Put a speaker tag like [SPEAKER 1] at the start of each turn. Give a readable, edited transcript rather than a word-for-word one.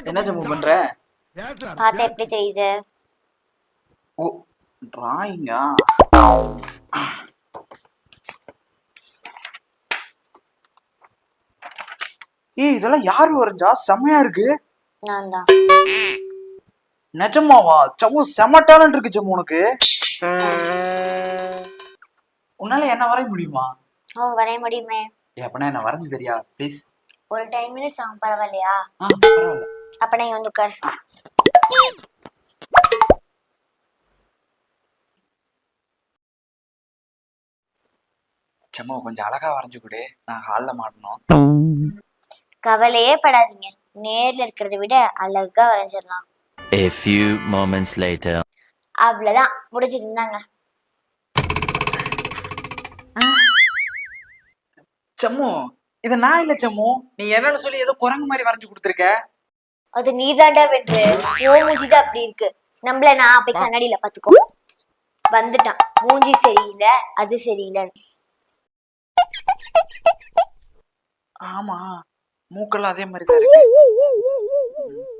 [SPEAKER 1] என்ன சமூக பண்ற?
[SPEAKER 2] பார்த்தா எப்படி தெரியுது?
[SPEAKER 1] ஓ, டிராயிங்கா? ஏய், இதெல்லாம் யாரு வரைஞ்சா? செம்மையா இருக்கு.
[SPEAKER 2] நான் தான்.
[SPEAKER 1] நிஜமாவா? சமூ செம்ம டேலண்ட் இருக்கு சமூ உனக்கு. உன்னால என்ன வரைய முடியுமா?
[SPEAKER 2] ஓ, வரைய முடியுமே.
[SPEAKER 1] அப்பனா என்ன வரைஞ்சு தெரியா ப்ளீஸ்?
[SPEAKER 2] ஒரு 10 minutes ஆகும், பரவாயில்லையா?
[SPEAKER 1] பரவாயில்ல.
[SPEAKER 2] அப்ப நீ வந்து உட்கார்.
[SPEAKER 1] சமூ கொஞ்சம் அழகா வரைஞ்சு கொடு, நான் ஹால்ல மாட்டணும்.
[SPEAKER 2] கவலையே படாதீங்க, நேர்ல இருக்கிறத விட அழகா வரைஞ்சிடலாம்.
[SPEAKER 3] A few moments later.
[SPEAKER 2] அவ்வளவுதான், முடிஞ்சிருந்தாங்க.
[SPEAKER 1] சம்மு, இது நான் இல்ல சம்மு, நீ என்னன்னு சொல்லி ஏதோ குரங்கு மாதிரி வரைஞ்சு கொடுத்துருக்க.
[SPEAKER 2] அது நீதாண்டா வென்று, ஓ மூஞ்சிதான் அப்படி இருக்கு. நம்மள நான் போய் கண்ணாடியில பாத்துக்கோ. வந்துட்டான், மூஞ்சி சரியில்லை அது சரியில்லை.
[SPEAKER 1] ஆமா, மூக்கெல்லாம் அதே மாதிரி தான் இருக்கு.